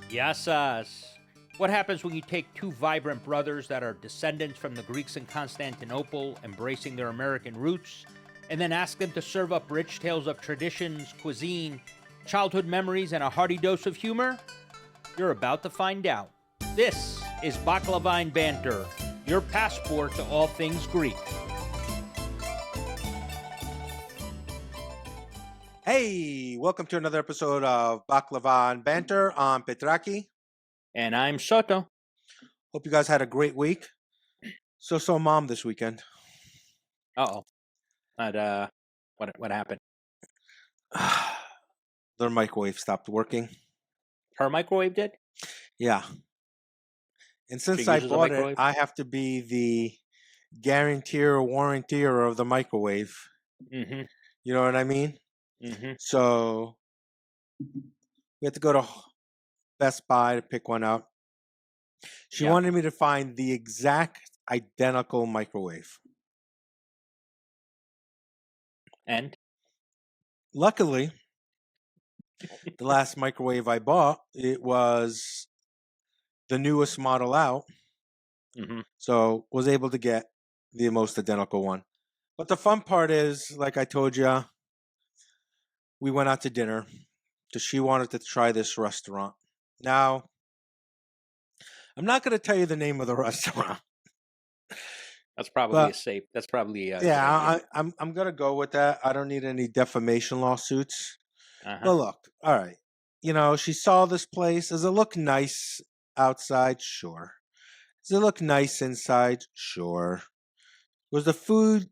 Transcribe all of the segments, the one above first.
Yasas. What happens when you take two vibrant brothers that are descendants from the Greeks in Constantinople, embracing their American roots, and then ask them to serve up rich tales of traditions, cuisine, childhood memories, and a hearty dose of humor? You're about to find out. This is Baklavine Banter, your passport to all things Greek. Hey, welcome to another episode of Baklavan Banter. I'm Petraki. And I'm Soto. Hope you guys had a great week. So mom this weekend. Uh-oh. But, what happened? Their microwave stopped working. Her microwave did? Yeah. And since She I uses a bought it, microwave? I have to be the guaranteer or warrantier of the microwave. Mm-hmm. You know what I mean? Mm-hmm. So we had to go to Best Buy to pick one up. She Yeah. wanted me to find the exact identical microwave. And? Luckily, the last microwave I bought, it was the newest model out. Mm-hmm. So was able to get the most identical one. But the fun part is, like I told you, we went out to dinner because she wanted to try this restaurant. Now, I'm not going to tell you the name of the restaurant. That's probably But a safe. That's probably a good yeah, idea. I'm going to go with that. I don't need any defamation lawsuits. Uh-huh. But look, all right. You know, she saw this place. Does it look nice outside? Sure. Does it look nice inside? Sure. Was the food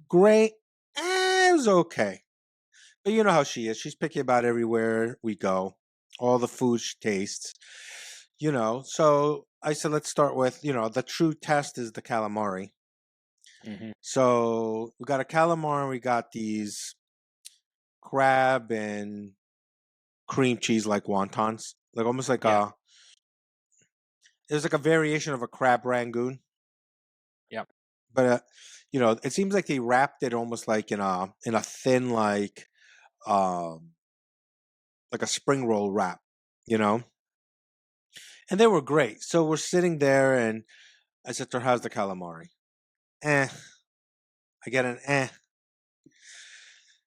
great? It was okay. But you know how she is. She's picky about everywhere we go, all the food she tastes. You know, so I said, let's start with, the true test is the calamari. Mm-hmm. So we got a calamari, we got these crab and cream cheese like wontons, like almost like Yeah. it was like a variation of a crab rangoon. Yep. But it seems like they wrapped it almost like in a thin um like a spring roll wrap, you know. And they were great. So we're sitting there, and I said to her, "How's the calamari?" Eh. I get an eh.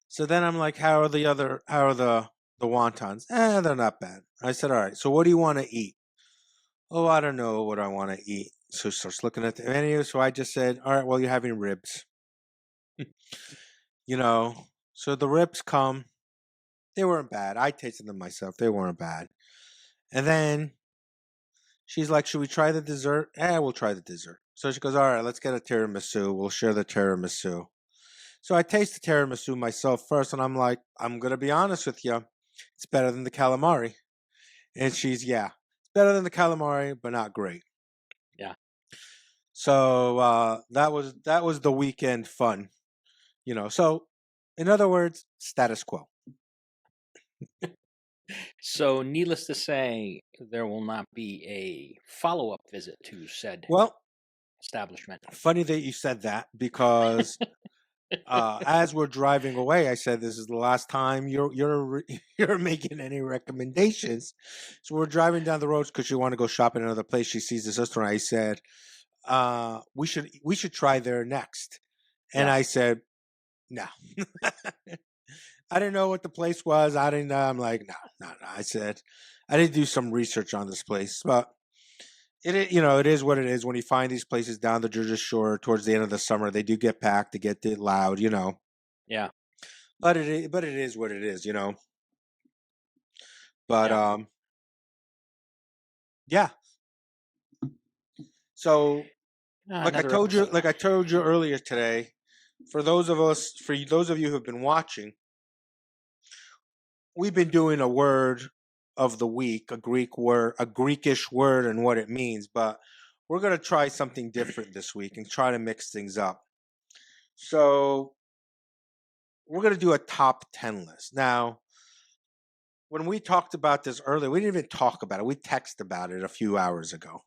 So then I'm like, "How are the wontons?" Eh, they're not bad. I said, "All right. So what do you want to eat?" Oh, I don't know what I want to eat. So she starts looking at the menu. So I just said, "All right. Well, you're having ribs." You know. So the ribs come. They weren't bad. I tasted them myself. They weren't bad. And then she's like, "Should we try the dessert?" We'll try the dessert. So she goes, "All right, let's get a tiramisu. We'll share the tiramisu." So I taste the tiramisu myself first, and I'm like, I'm going to be honest with you. It's better than the calamari. And she's, yeah, it's better than the calamari, but not great. Yeah. So that was the weekend fun. So in other words, status quo. So, needless to say, there will not be a follow-up visit to said Well, establishment. funny that you said that because as we're driving away, I said, "This is the last time you're you're making any recommendations." So we're driving down the road because she wanted to go shop in another place. She sees this restaurant. I said, we should try there next." And Yeah. I said, "No." I didn't know what the place was. I didn't know. I'm like, no. I said, I did do some research on this place, but it is what it is. When you find these places down the Jersey Shore towards the end of the summer, they do get packed, they get loud, Yeah. But it is what it is, But Yeah. yeah. So Another episode. like I told you earlier today, for those of you who've been watching, we've been doing a word of the week, a Greekish word and what it means, but we're gonna try something different this week and try to mix things up. So we're gonna do a top 10 list. Now, when we talked about this earlier, we didn't even talk about it. We texted about it a few hours ago.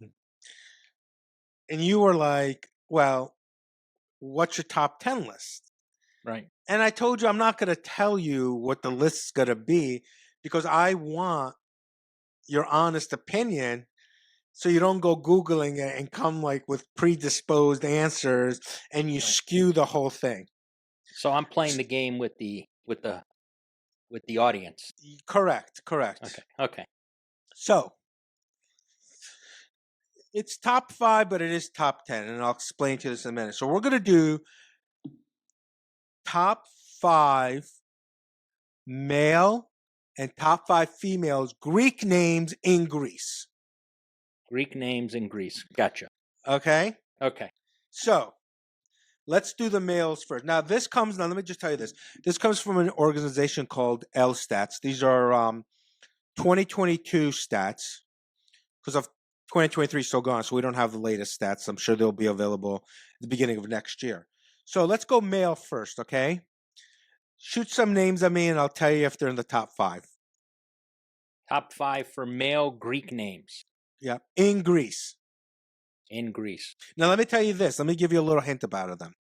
And you were like, well, what's your top 10 list? Right. And I told you I'm not going to tell you what the list's going to be because I want your honest opinion, so you don't go Googling it and come like with predisposed answers and you Right. skew the whole thing. So I'm playing the game with the audience. Correct. Okay. Okay. So it's top 5, but it is top 10, and I'll explain to you this in a minute. So we're gonna do top 5 male and top 5 females Greek names in Greece. Greek names in Greece. Gotcha. Okay? Okay. So let's do the males first. Now let me just tell you this. This comes from an organization called L-Stats. These are 2022 stats, because of 2023 is still gone, so we don't have the latest stats. I'm sure they'll be available at the beginning of next year. So let's go male first, okay? Shoot some names at me and I'll tell you if they're in the top 5. Top 5 for male Greek names Yeah, in Greece. in Greece. Now let me tell you this. Let me give you a little hint about them.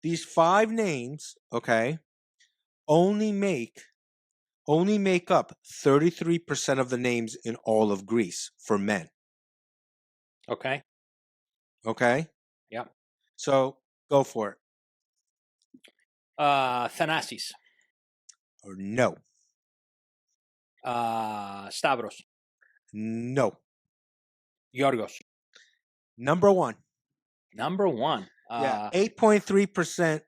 These 5 names, okay, only make up 33% of the names in all of Greece for men. Okay. Okay? Yep. So go for it. Thanasis. Or no. Stavros. No. Yorgos. Number 1. Number 1. Yeah, 8.3%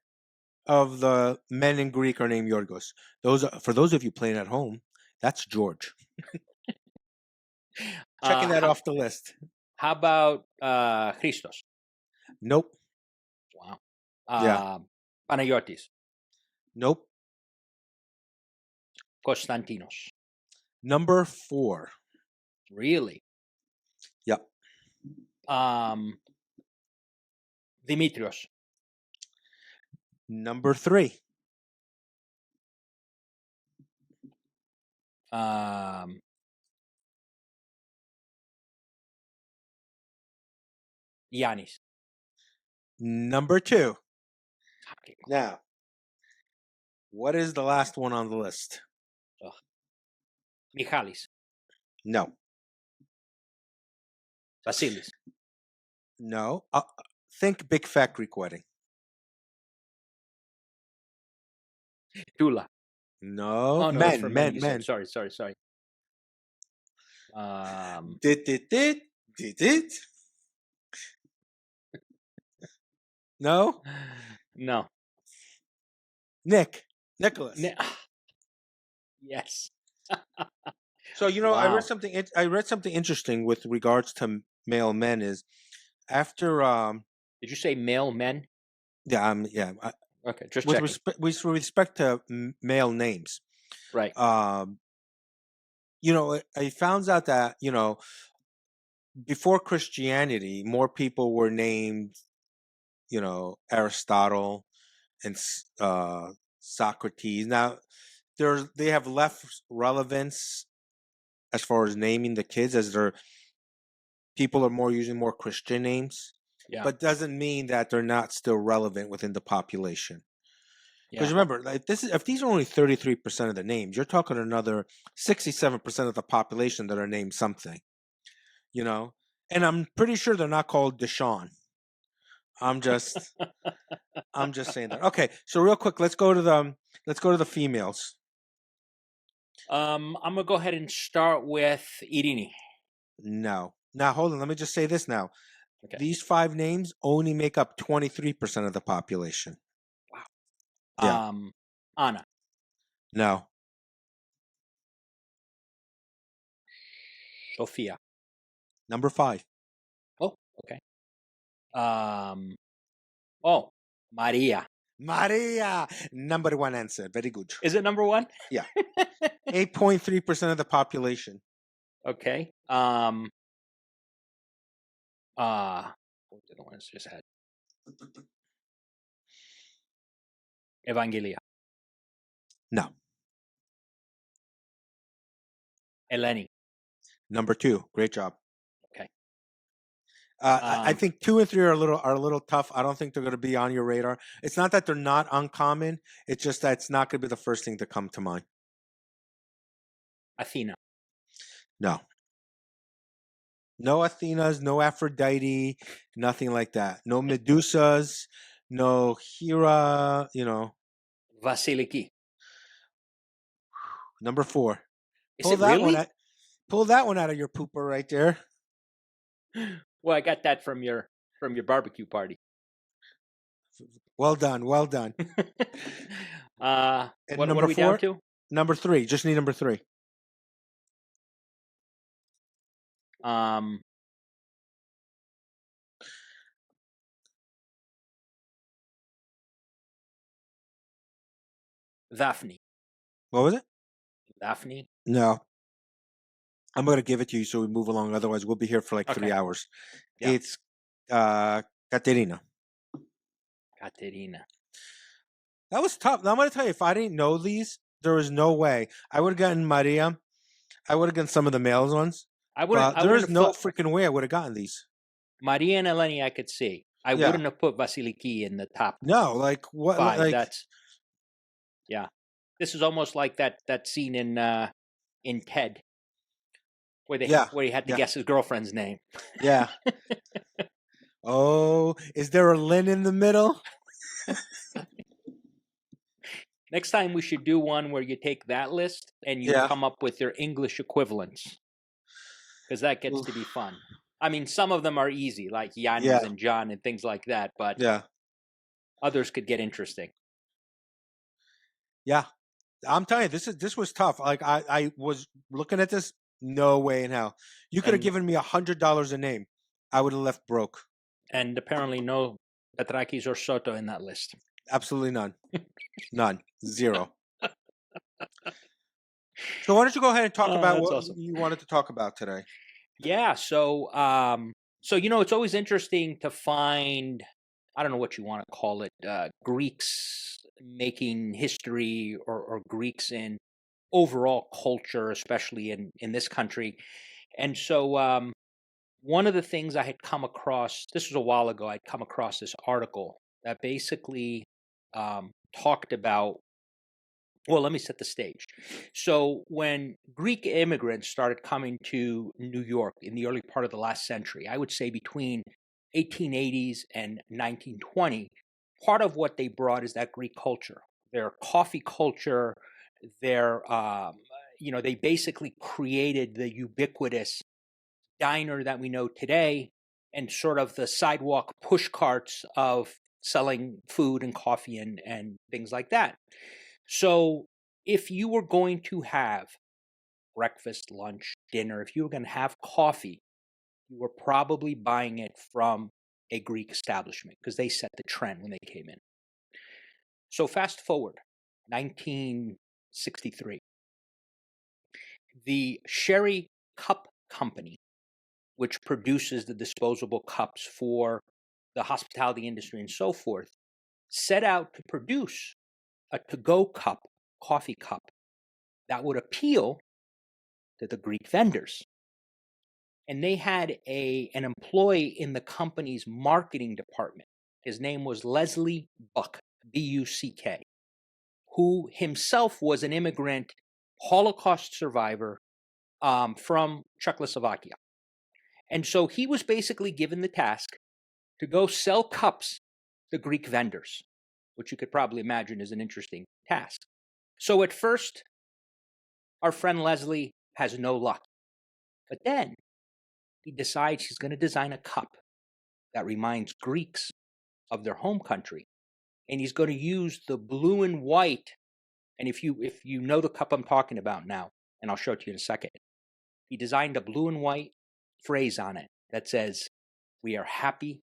of the men in Greek are named Yorgos. For those of you playing at home, that's George. Checking that off the list. How about Christos? Nope. Wow. Yeah. Panagiotis. Nope. Konstantinos. Number 4. Really? Yep. Dimitrios. Number 3. Yannis. Number 2. Okay. Now, what is the last one on the list? Michalis. No. Vasilis. No. Think big fat Greek wedding. Tula. No. Oh, no, it's for Men. you said. Sorry. Did. No. No. Nicholas. Yes. So I Wow. read something interesting with regards to male men is after Did you say male men? yeah Okay, just with checking. with respect to male names, Right. I found out that before Christianity, more people were named Aristotle and Socrates. Now they have less relevance as far as naming the kids, as people are more using more Christian names. Yeah. But doesn't mean that they're not still relevant within the population. Because Yeah. remember, like if these are only 33% of the names, you're talking another 67% of the population that are named something. And I'm pretty sure they're not called Deshaun. I'm just saying that. Okay, so real quick, let's go to the females. I'm gonna go ahead and start with Irini. No. Now hold on, let me just say this now. Okay. These 5 names only make up 23% of the population. Wow. Yeah. Anna. No. Sophia. Number 5. Oh, okay. Maria. Maria. Number 1 answer. Very good. Is it number 1? Yeah. 8.3% of the population. Okay. What were the ones just had? Evangelia. No. Eleni. Number 2. Great job. Okay. I think 2 and 3 are a little tough. I don't think they're going to be on your radar. It's not that they're not uncommon. It's just that it's not going to be the first thing to come to mind. Athena. No. No Athenas, no Aphrodite, nothing like that. No Medusas, no Hera. Vasiliki. Number 4. Is Pull it that one really? out. Pull that one out of your pooper right there. Well, I got that from your barbecue party. Well done. Well done. And What are number we down 4, to? number 3. Just need number 3. Um, Daphne. What was it? Daphne. No. I'm going to give it to you so we move along. Otherwise, we'll be here for like 3 Okay. hours. Yeah. It's Katerina. Katerina. That was tough. Now, I'm going to tell you, if I didn't know these, there was no way. I would have gotten Maria. I would have gotten some of the males ones. But I there wouldn't is have no thought freaking way I would have gotten these. Maria and Eleni I could see. I Yeah. wouldn't have put Vasiliki in the top No, like what? 5. Like Yeah. This is almost like that scene in Ted where yeah, he had to yeah, guess his girlfriend's name. yeah. Oh, is there a Lynn in the middle? Next time we should do one where you take that list and you Yeah. come up with their English equivalents, because that gets to be fun. I mean, some of them are easy, like Yannis Yeah. and John and things like that, but Yeah. others could get interesting. Yeah. I'm telling you, this was tough. Like I was looking at this, no way in hell. You could have And given me $100 a name. I would have left broke. and apparently no Petrakis or Soto in that list. Absolutely none. None. Zero. So why don't you go ahead and talk about That's what awesome. you wanted to talk about today? Yeah, so it's always interesting to find, I don't know what you want to call it, Greeks making history, or Greeks in overall culture, especially in this country. And so one of the things I had come across, this was a while ago, I'd come across this article that basically talked about, well, let me set the stage. So when Greek immigrants started coming to New York in the early part of the last century, I would say between 1880s and 1920, part of what they brought is that Greek culture, their coffee culture, they basically created the ubiquitous diner that we know today, and sort of the sidewalk push carts of selling food and coffee and things like that. So if you were going to have breakfast, lunch, dinner, if you were going to have coffee, you were probably buying it from a Greek establishment because they set the trend when they came in. So fast forward, 1963. The Sherry Cup Company, which produces the disposable cups for the hospitality industry and so forth, set out to produce a to-go cup, coffee cup, that would appeal to the Greek vendors. And they had an employee in the company's marketing department. His name was Leslie Buck, Buck, who himself was an immigrant Holocaust survivor from Czechoslovakia. And so he was basically given the task to go sell cups to Greek vendors, which you could probably imagine is an interesting task. So at first, our friend Leslie has no luck. But then he decides he's going to design a cup that reminds Greeks of their home country. And he's going to use the blue and white. And if you know the cup I'm talking about now, and I'll show it to you in a second, he designed a blue and white phrase on it that says, "We are happy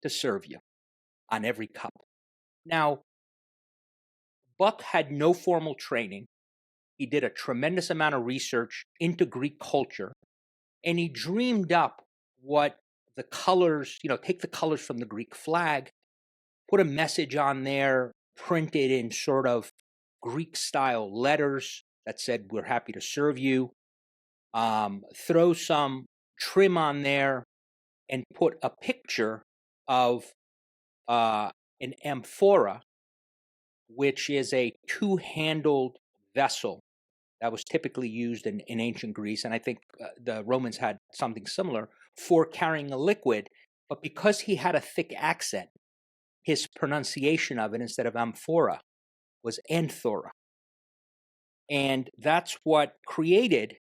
to serve you," on every cup. Now, Buck had no formal training. He did a tremendous amount of research into Greek culture, and he dreamed up what the colors, take the colors from the Greek flag, put a message on there, printed in sort of Greek style letters that said, "We're happy to serve you." Throw some trim on there and put a picture of an amphora, which is a two-handled vessel that was typically used in ancient Greece. And I think the Romans had something similar for carrying a liquid, but because he had a thick accent, his pronunciation of it instead of amphora was Anthora. And that's what created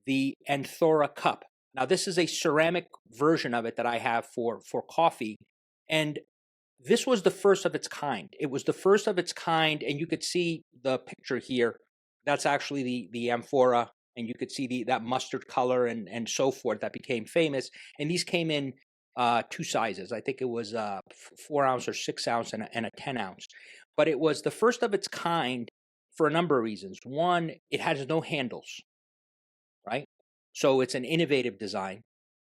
the Anthora cup. Now, this is a ceramic version of it that I have for coffee. And this was the first of its kind. It was the first of its kind, and you could see the picture here. That's actually the amphora, and you could see that mustard color and so forth that became famous. And these came in two sizes. I think it was 4 ounce or 6 ounce and a 10 ounce. But it was the first of its kind for a number of reasons. One, it has no handles, right? So it's an innovative design.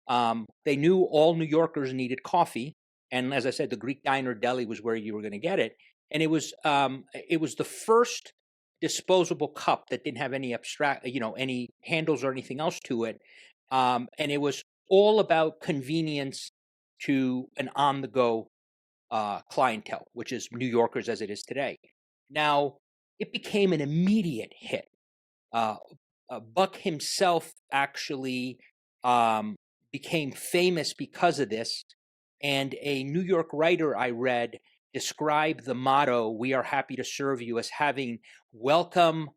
They knew all New Yorkers needed coffee, and as I said, the Greek diner deli was where you were going to get it. And it was the first disposable cup that didn't have any any handles or anything else to it, and it was all about convenience to an on-the-go clientele, which is New Yorkers as it is today. Now, it became an immediate hit. Uh, Buck himself actually um, became famous because of this. And a New York writer I read described the motto, "We are happy to serve you," as having welcome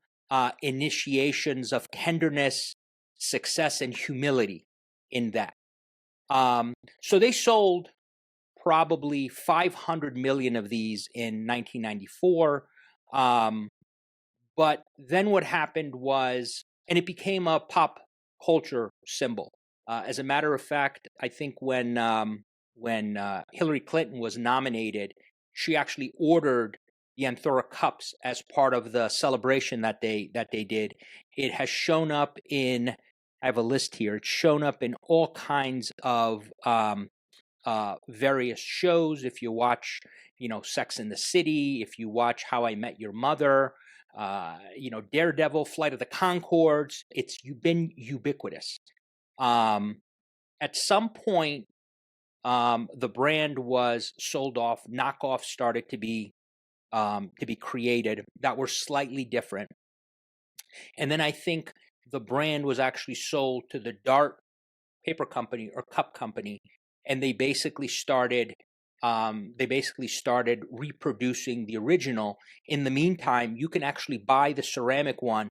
initiations of tenderness, success, and humility in that. So they sold probably 500 million of these in 1994. But then what happened was, and it became a pop culture symbol. As a matter of fact, I think when Hillary Clinton was nominated, she actually ordered the Anthora cups as part of the celebration that they did. It has shown up in. I have a list here. It's shown up in all kinds of various shows. If you watch, Sex in the City, if you watch How I Met Your Mother, Daredevil, Flight of the Conchords, it's been ubiquitous. At some point, the brand was sold off. Knockoffs started to be created that were slightly different, and then I think the brand was actually sold to the Dart paper company or cup company, and they basically started reproducing the original. In the meantime, you can actually buy the ceramic one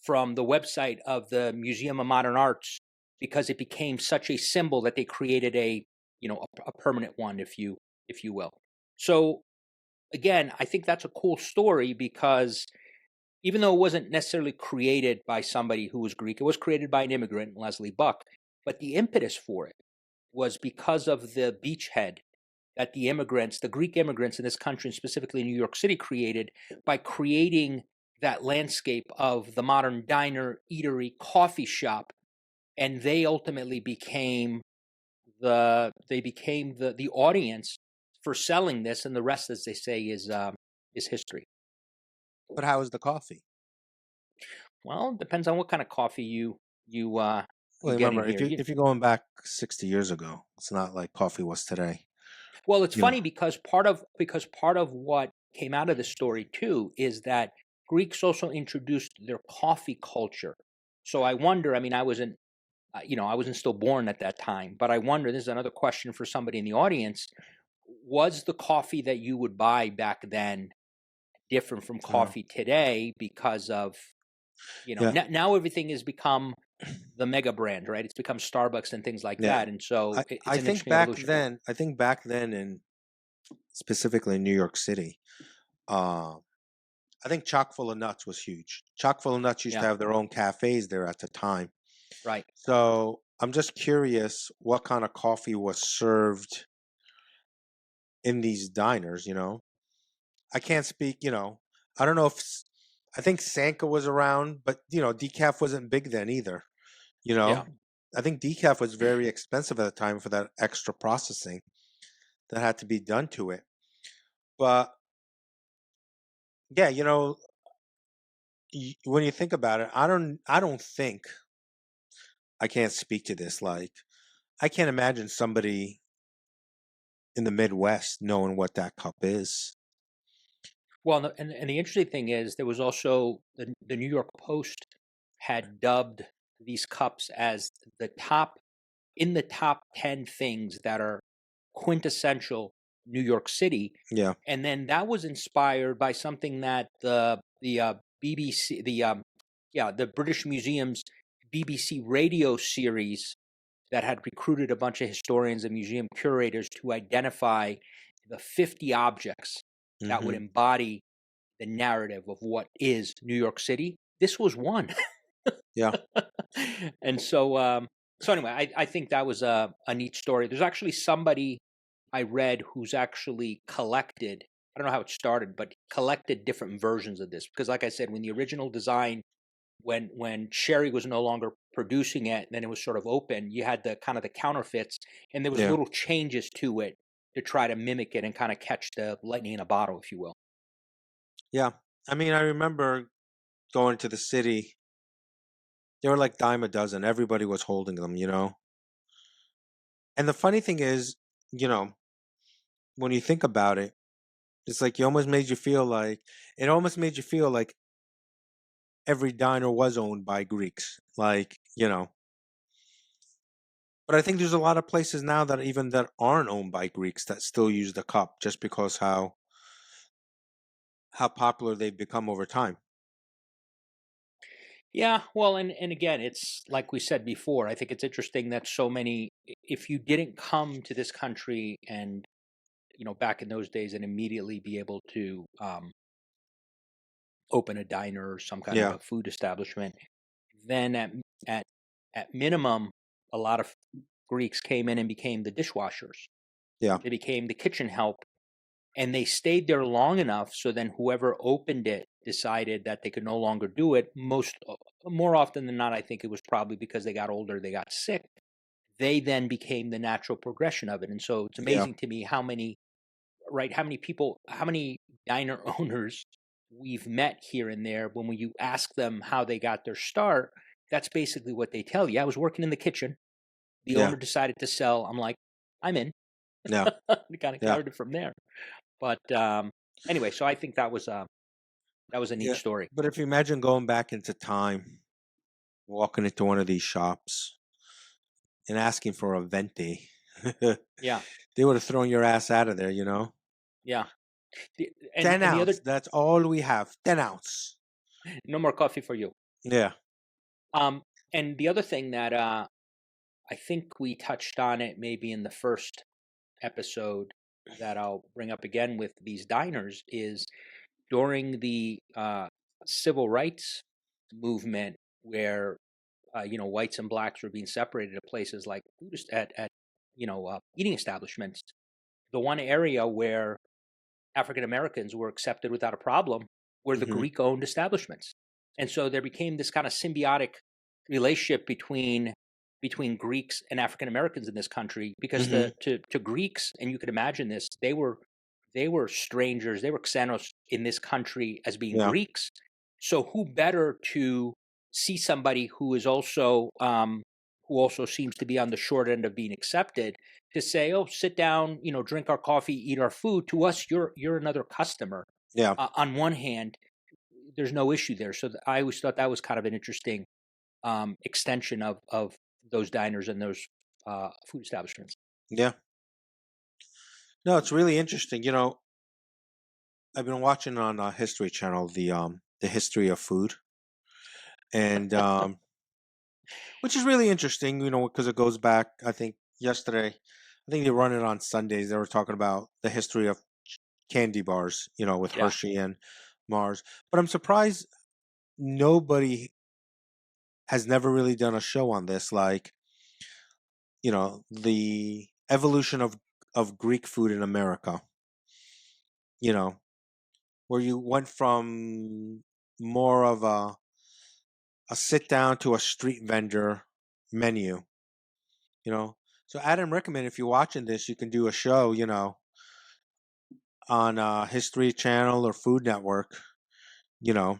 from the website of the Museum of Modern Arts because it became such a symbol that they created a permanent one, if you will. So again, I think that's a cool story because even though it wasn't necessarily created by somebody who was Greek, it was created by an immigrant, Leslie Buck. But the impetus for it was because of the beachhead that the Greek immigrants in this country, and specifically New York City, created by creating that landscape of the modern diner, eatery, coffee shop, and they ultimately became the audience for selling this, and the rest, as they say, is history. But how is the coffee? Well, it depends on what kind of coffee you Well, get in remember, if here. if you're going back 60 years ago, it's not like coffee was today. Well, it's You know, funny because part of what came out of this story too is that Greeks also introduced their coffee culture. So I wonder. I mean, I wasn't still born at that time, but I wonder. This is another question for somebody in the audience: was the coffee that you would buy back then different from uh, coffee today because of yeah, now everything has become the mega brand, right? It's become Starbucks and things like yeah. that, and so it's I an think interesting back evolution. then, in specifically in New York City, uh, I think Chock full of nuts was huge. Chock full of nuts used to Yeah, have their own cafes there at the time. right. So I'm just curious what kind of coffee was served in these diners. I can't speak. I don't know if I think Sanka was around, but decaf wasn't big then either. You Yeah. know, I think decaf was very expensive at the time for that extra processing that had to be done to it. But yeah, when you think about it, I don't think I can't speak to this. Like, I can't imagine somebody in the Midwest knowing what that cup is. Well, and the interesting thing is there was also the New York Post had dubbed these cups as the top in the top 10 things that are quintessential New York City. Yeah. And then that was inspired by something that the BBC, the British Museum's BBC radio series that had recruited a bunch of historians and museum curators to identify the 50 objects that would Hmm. embody the narrative of what is New York City. This was one. Yeah. And so anyway, I think that was a neat story. There's actually somebody I read who's actually collected. I don't know how it started, but collected different versions of this because, like I said, when the original design, when Sherry was no longer producing it, then it was sort of open. You had the kind of the counterfeits, and there was Yeah. little changes to it to try to mimic it and kind of catch the lightning in a bottle, if you will. Yeah. I mean, I remember going to the city. They were like dime a dozen. Everybody was holding them, you know? And the funny thing is, you know, when you think about it, it's like you almost made you feel like it almost made you feel like every diner was owned by Greeks. Like, you know. But I think there's a lot of places now that even that aren't owned by Greeks that still use the cup just because how popular they've become over time. Yeah, well, and again, it's like we said before. I think it's interesting that so many. If you didn't come to this country and back in those days and immediately be able to open a diner or some kind of Yeah. a food establishment, then at at minimum, a lot of Greeks came in and became the dishwashers. Yeah. They became the kitchen help, and they stayed there long enough so then whoever opened it decided that they could no longer do it. More often than not, I think it was probably because they got older, they got sick. They then became the natural progression of it, and so it's Yeah. amazing to me how many right? How many people, how many diner owners we've met here and there when you ask them how they got their start, that's basically what they tell you. I was working in the kitchen. The Yeah. owner decided to sell. I'm like, I'm in. Yeah. We kind of Yeah. carried it from there. But anyway, so I think that was a neat Yeah. story. But if you imagine going back into time, walking into one of these shops and asking for a venti, Yeah, they would have thrown your ass out of there, you know? yeah. And 10 and the other, ounce. That's all we have. 10 ounce. no more coffee for you. Yeah. Um, and the other thing that I think we touched on it maybe in the first episode that I'll bring up again with these diners is during the civil rights movement, where whites and blacks were being separated at places like at eating establishments. The one area where African Americans were accepted without a problem were the Hmm. Greek-owned establishments, and so there became this kind of symbiotic relationship between Greeks and African Americans in this country because Hmm. to Greeks, and you could imagine this, they were strangers, they were xenos in this country as being Yeah. Greeks. So who better to see somebody who also seems to be on the short end of being accepted to say, "Oh, sit down, drink our coffee, eat our food." To us, you're another customer. Yeah. On one hand, there's no issue there. So I always thought that was kind of an interesting extension of those diners and those food establishments. Yeah. No, it's really interesting. You know, I've been watching on History Channel the history of food, and which is really interesting. You know, because it goes back. I think yesterday, I think they run it on Sundays. They were talking about the history of candy bars. You know, with Yeah, Hershey and Mars. But I'm surprised nobody has never really done a show on this. Like, you know, the evolution of Greek food in America. You know, where you went from more of a sit down to a street vendor menu, you know. So Adam recommend if you're watching this, you can do a show, you know, on History Channel or Food Network, you know,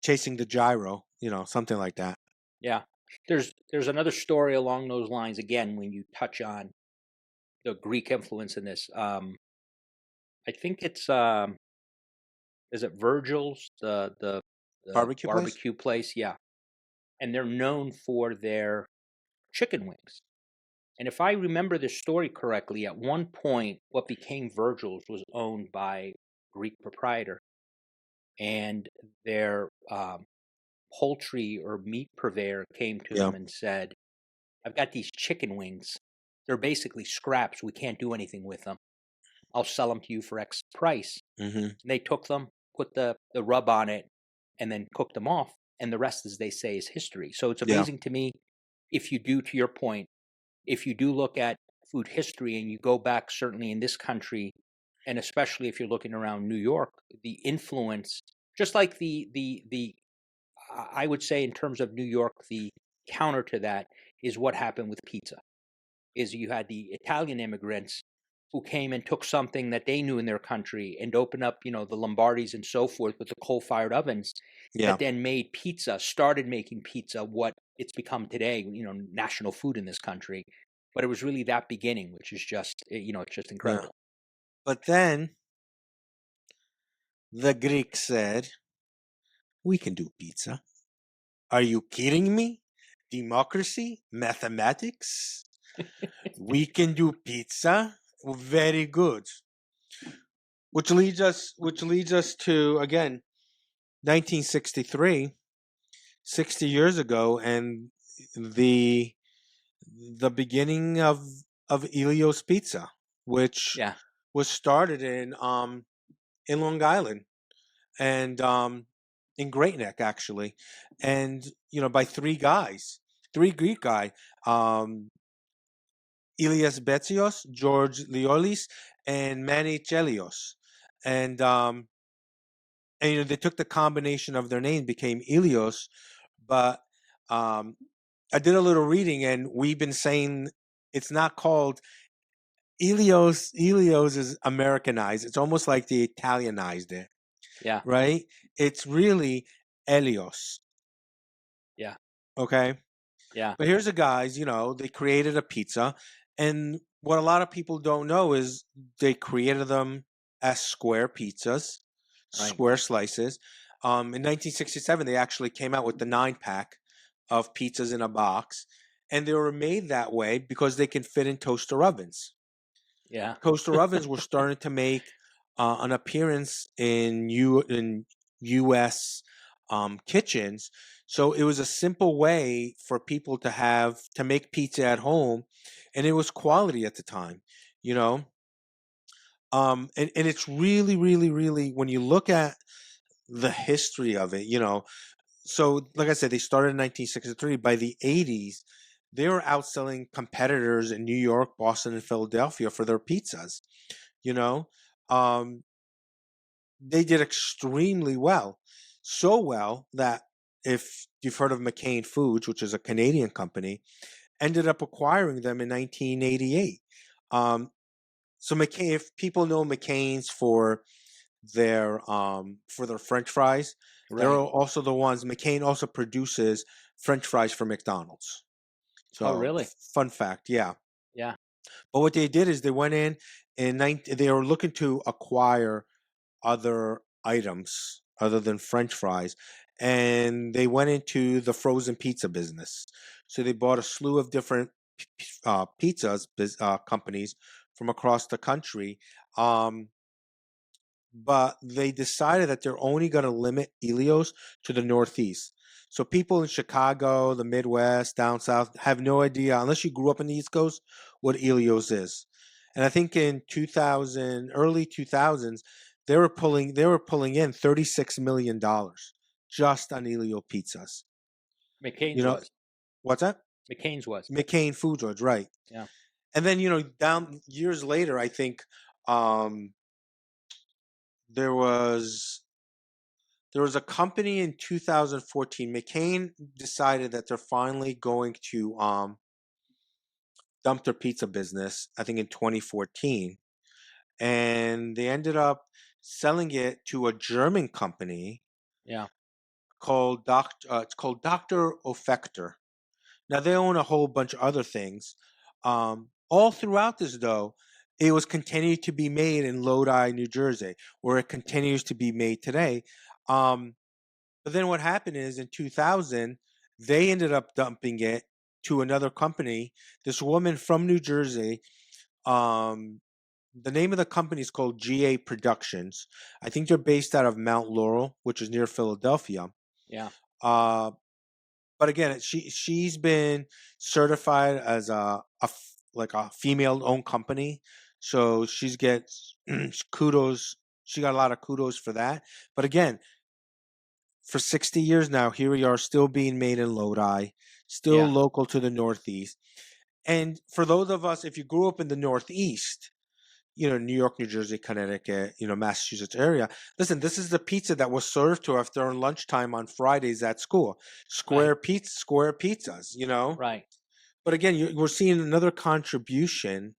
chasing the gyro, you know, something like that. yeah. There's another story along those lines again when you touch on the Greek influence in this. I think it's is it Virgil's the Barbecue place? barbecue place? Yeah, and they're known for their chicken wings. And if I remember the story correctly, at one point, what became Virgil's was owned by a Greek proprietor, and their poultry or meat purveyor came to Yeah. them and said, "I've got these chicken wings. They're basically scraps. We can't do anything with them. I'll sell them to you for X price." Hmm. And they took them, put the rub on it, and then cooked them off. And the rest, as they say, is history. So it's Yeah. amazing to me, if you do, to your point, if you do look at food history and you go back, certainly in this country, and especially if you're looking around New York, the influence, just like the I would say, in terms of New York, the counter to that is what happened with pizza. Is you had the Italian immigrants who came and took something that they knew in their country and opened up, the Lombardis and so forth with the coal-fired ovens, Yeah. that then made pizza, started making pizza what it's become today, national food in this country. But it was really that beginning, which is just, it's just Yeah. incredible. But then the Greeks said, "We can do pizza. Are you kidding me? Democracy, mathematics. We can do pizza. Very good." Which leads us to, again, 1963, 60 years ago, and the the beginning of Elio's Pizza, which Yeah, was started in Long Island, and in Great Neck, actually, and by three Greek guy, um, Elias Betsios, George Liolis, and Manny Chelios, and they took the combination of their names, became Elios, but um, I did a little reading, and we've been saying it's not called Elios. Elios is Americanized. It's almost like they Italianized it, yeah, right? It's really Elios. yeah, Okay. yeah. But here's the guys, they created a pizza. And what a lot of people don't know is they created them as square pizzas, Right. square slices. In 1967, they actually came out with the 9-pack of pizzas in a box. And they were made that way because they can fit in toaster ovens. Yeah. Toaster ovens were starting to make an appearance in U.S. Kitchens. So it was a simple way for people to make pizza at home, and it was quality at the time, you know. And it's really, really, really, when you look at the history of it, So like I said, they started in 1963. By the 80s, they were outselling competitors in New York, Boston, and Philadelphia for their pizzas. You know, um, they did extremely well, so well that, if you've heard of McCain Foods, which is a Canadian company, ended up acquiring them in 1988. Um, so McCain, if people know McCain's for their French fries, they're Right. also the ones. McCain also produces French fries for McDonald's. Oh, So, really? fun fact, yeah. Yeah. But what they did is they went in and they were looking to acquire other items other than French fries, and they went into the frozen pizza business. So they bought a slew of different companies from across the country. Um, but they decided that they're only going to limit Elios to the Northeast. So people in Chicago, the Midwest, down south have no idea, unless you grew up in the East Coast, what Elios is. And I think in early 2000s, they were pulling in $36 million just on Elio pizzas. You McCain's know was. what's that? McCain's was. McCain Foods was right. Yeah. And then down years later, I think um, there was There was a company in 2014. McCain decided that they're finally going to dump their pizza business, I think in 2014. And they ended up selling it to a German company Yeah. it's called Dr. Ofector. Now they own a whole bunch of other things. All throughout this, though, it was continued to be made in Lodi, New Jersey, where it continues to be made today. Um, But then what happened is, in 2000, they ended up dumping it to another company. This woman from New Jersey. Um, the name of the company is called GA Productions. I think they're based out of Mount Laurel, which is near Philadelphia. Yeah. Uh, but again, she's been certified as like a female owned company, so she's gets kudos. She got a lot of kudos for that. But again, for 60 years now, here we are still being made in Lodi, still Yeah. local to the Northeast. And for those of us, if you grew up in the Northeast, New York, New Jersey, Connecticut, Massachusetts area. Listen, this is the pizza that was served to us during lunchtime on Fridays at school. Right. Square pizzas. Right. But again, we're seeing another contribution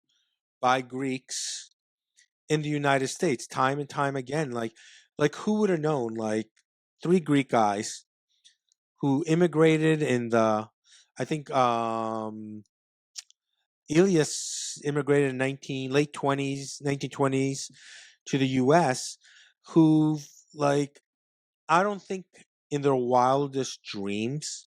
by Greeks in the United States, time and time again. Like who would have known? Like three Greek guys who immigrated in I think, Elias immigrated in late 20s, 1920s to the US, who, like, I don't think in their wildest dreams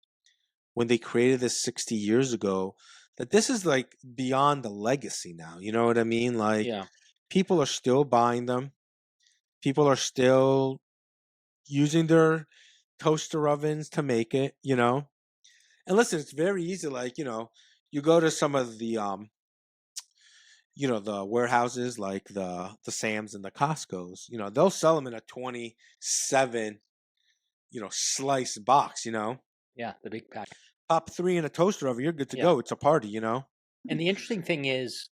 when they created this 60 years ago that this is like beyond the legacy now. You know what I mean? Like, Yeah. people are still buying them. People are still using their toaster ovens to make it. And listen, it's very easy. Like, you go to some of the warehouses like the Sam's and the Costco's, they'll sell them in a 27, slice box. Yeah. The big pack. Pop three in a toaster oven, you're good to Yeah. go. It's a party. And the interesting thing is,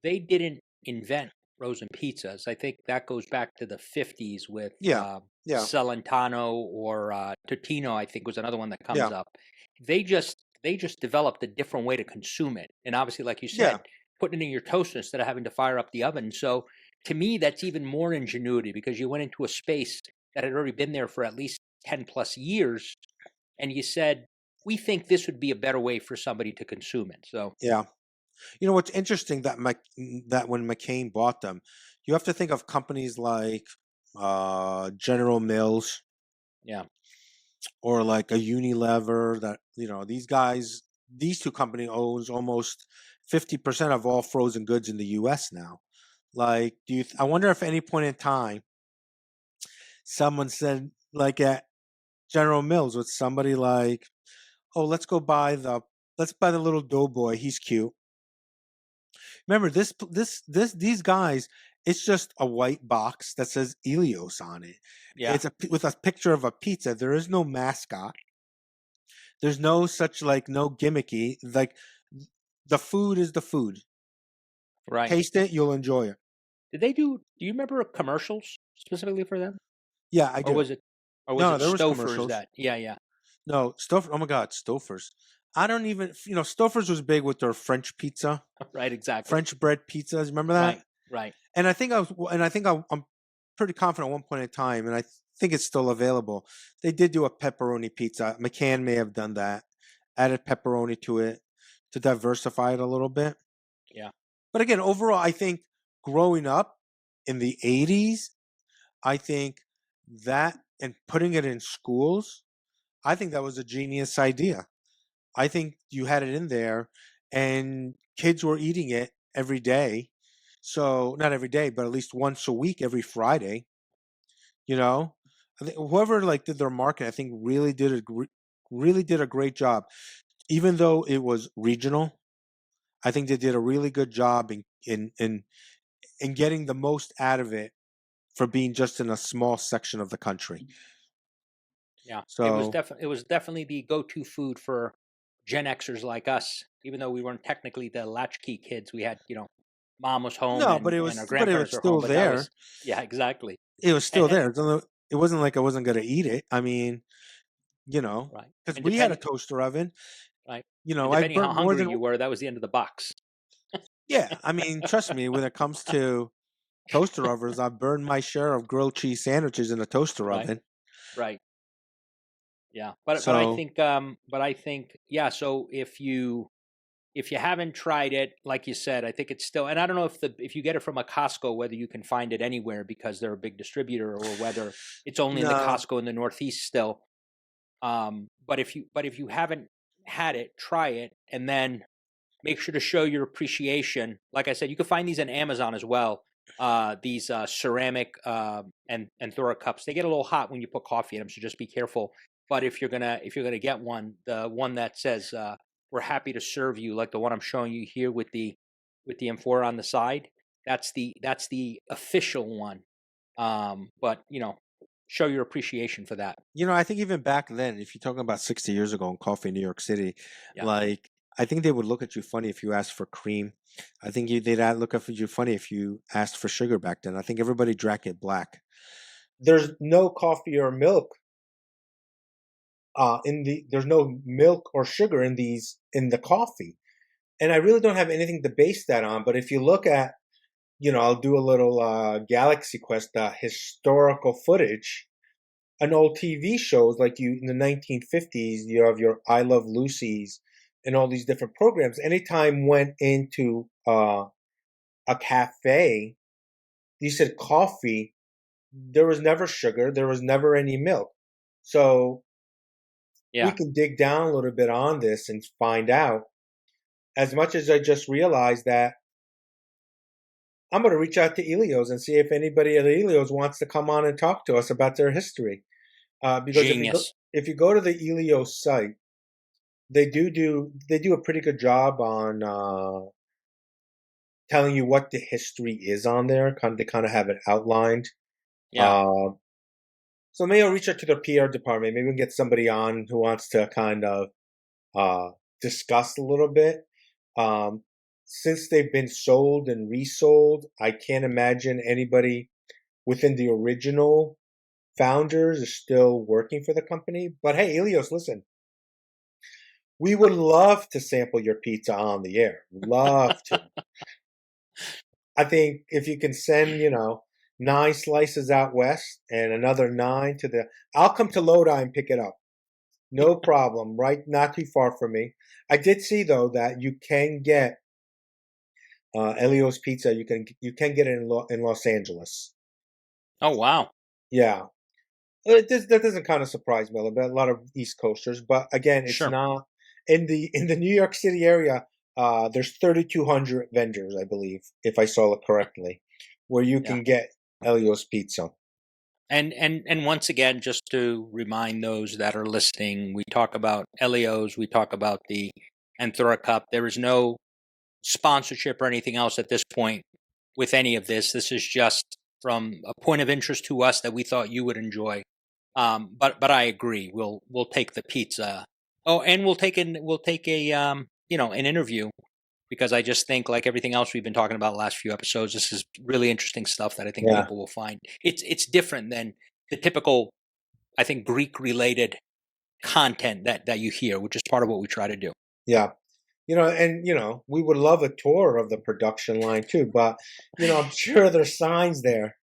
they didn't invent frozen pizzas. I think that goes back to the 50s with Yeah. Yeah. Celentano or Totino, I think was another one that comes Yeah. up. They just developed a different way to consume it. And obviously, like you Yeah. said, putting it in your toaster instead of having to fire up the oven. So to me, that's even more ingenuity because you went into a space that had already been there for at least 10 plus years. And you said, we think this would be a better way for somebody to consume it. So, Yeah. What's interesting that when McCain bought them, you have to think of companies like General Mills yeah, or like a Unilever that, these two companies owns almost 50% of all frozen goods in the US now. Like, I wonder if at any point in time someone said, like at General Mills, with somebody like, "Oh, let's buy the little doughboy. He's cute." Remember these guys. It's just a white box that says Ellios on it. yeah, It's with a picture of a pizza. There is no mascot. There's no such, like, no gimmicky. Like, the food is the food. right. Taste it, you'll enjoy it. Do you remember commercials specifically for them? Yeah, I Or do. was it or was No, it there was Stouffer's commercials. that yeah. No, Stouffer. Oh my God, Stouffer's. I don't even. Stouffer's was big with their French pizza, Right, exactly. French bread pizzas. Remember that? Right, right. And I'm pretty confident at one point in time, and I think it's still available. They did do a pepperoni pizza. McCann may have done that, added pepperoni to it to diversify it a little bit. Yeah. But again, overall, I think growing up in the '80s, I think that and putting it in schools, I think that was a genius idea. I think you had it in there, and kids were eating it every day. So not every day, but at least once a week, every Friday. You know, I think whoever like did their marketing, I think really did a great job. Even though it was regional, I think they did a really good job in getting the most out of it for being just in a small section of the country. Yeah. So It was definitely the go-to food for Gen Xers like us. Even though we weren't technically the latchkey kids, we had, mom was home no, but and our it was grandparents were home, still but that there. was yeah, exactly. It was And, still there. It wasn't like I wasn't gonna eat it. I mean, right. because And we had a depending toaster oven. right. I Depending how burnt more hungry than you were, that was the end of the box. yeah. I mean, trust me, when it comes to toaster ovens, I've burned my share of grilled cheese sandwiches in a toaster Right. oven. Right. Yeah. So But I think yeah, so if you haven't tried it, like you said, I think it's still, and I don't know if you get it from a Costco, whether you can find it anywhere because they're a big distributor, or whether it's only in the no, Costco in the Northeast still. But if you haven't had it, try it, and then make sure to show your appreciation. Like I said, you can find these on Amazon as well. These ceramic and Anthora cups, they get a little hot when you put coffee in them, so just be careful. But if you're gonna get one, the one that says "We're happy to serve you," like the one I'm showing you here with the amphora on the side, that's the official one. But show your appreciation for that. I think even back then, if you're talking about 60 years ago in coffee in New York City, Yeah. like I think they would look at you funny if you asked for cream. I think they'd look at you funny if you asked for sugar back then. I think everybody drank it black. There's no coffee or milk there's no milk or sugar in the coffee. And I really don't have anything to base that on, but if you look at, I'll do a little Galaxy Quest historical footage, an old TV shows like you in the 1950s, you have your I Love Lucy's and all these different programs. Anytime went into a cafe, you said coffee, there was never sugar, there was never any milk. So we Yeah. can dig down a little bit on this and find out. As much as I just realized that I'm going to reach out to Ellios and see if anybody at Ellios wants to come on and talk to us about their history. Because Genius. if you go to the Ellios site, they do a pretty good job on telling you what the history is on there. They kind of have it outlined. Yeah. Uh, so maybe I'll reach out to their PR department. Maybe we can get somebody on who wants to kind of uh, discuss a little bit. Um, since they've been sold and resold, I can't imagine anybody within the original founders is still working for the company. But hey, Elios, listen, we would love to sample your pizza on the air. Love to. I think if you can send, 9 slices out west and another 9 to I'll come to Lodi and pick it up. No problem, right? Not too far from me. I did see though that you can get Ellios Pizza. You can get it in Los Angeles. Oh wow. Yeah, that doesn't kind of surprise me a little bit. A lot of East Coasters, but again, it's Sure. not in the New York City area. There's 3,200 vendors, I believe, if I saw it correctly, where you Yeah. can get Ellios Pizza. And once again, just to remind those that are listening, we talk about Elios, we talk about the Anthora Cup. There is no sponsorship or anything else at this point with any of this. This is just from a point of interest to us that we thought you would enjoy. But I agree. We'll take the pizza. Oh, and we'll take an interview, because I just think, like everything else we've been talking about the last few episodes, this is really interesting stuff that I think Yeah, people will find. It's different than the typical, I think, Greek related content that you hear, which is part of what we try to do. yeah. And we would love a tour of the production line too, but I'm sure there's signs there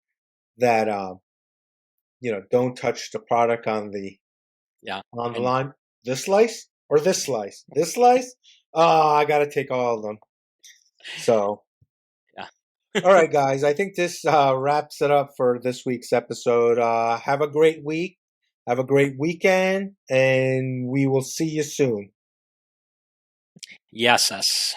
that don't touch the product Yeah. on the And line. This slice or this slice? This slice? I got to take all of them. So, yeah. all right, guys, I think this wraps it up for this week's episode. Have a great week. Have a great weekend, and we will see you soon. Yes.